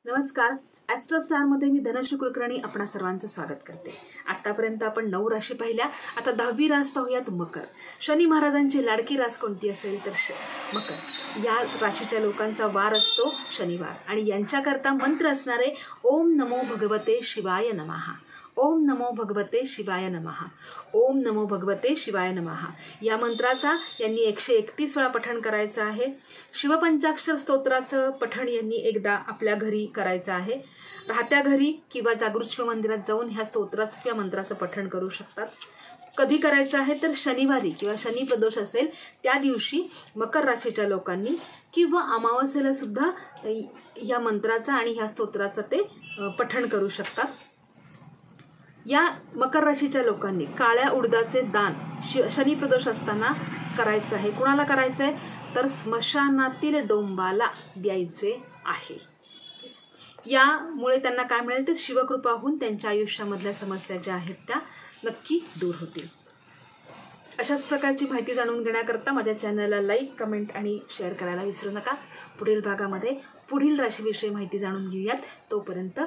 नमस्कार. ॲस्ट्रो स्टारमध्ये मी धनश्री कुलकर्णी आपणा सर्वांचं स्वागत करते. आतापर्यंत आपण 9 राशी पाहिल्या. आता 10वी रास पाहूयात, मकर. शनी महाराजांची लाडकी रास कोणती असेल तर मकर. या राशीच्या लोकांचा वार असतो शनिवार आणि यांच्याकरता मंत्र असणारे ओम नमो भगवते शिवाय नमः. ओम नमो भगवते शिवाय नमः. ओम नमो भगवते शिवाय नमः. या मंत्राचा यांनी 131 वेळा पठण करायचं आहे. शिवपंचाक्षर स्तोत्राचं पठण यांनी एकदा आपल्या घरी करायचं आहे. राहत्या घरी किंवा जागृत शिव मंदिरात जाऊन ह्या स्तोत्राचं किंवा मंत्राचं पठण करू शकतात. कधी करायचं आहे तर शनिवारी किंवा शनी प्रदोष असेल त्या दिवशी मकर राशीच्या लोकांनी किंवा अमावस्येला सुद्धा या मंत्राचं आणि ह्या स्तोत्राचं ते पठण करू शकतात. या मकर राशीच्या लोकांनी काळ्या उडदाचे दान शनी प्रदोष असताना करायचं आहे. कुणाला करायचं आहे तर स्मशानातील डोंबाला द्यायचे आहे. यामुळे त्यांना काय मिळेल तर शिवकृपा होऊन त्यांच्या आयुष्यामधल्या समस्या ज्या आहेत त्या नक्की दूर होतील. अशाच प्रकारची माहिती जाणून घेण्याकरता माझ्या चॅनलला लाईक, कमेंट आणि शेअर करायला विसरू नका. पुढील भागामध्ये पुढील राशीविषयी माहिती जाणून घेऊयात. तोपर्यंत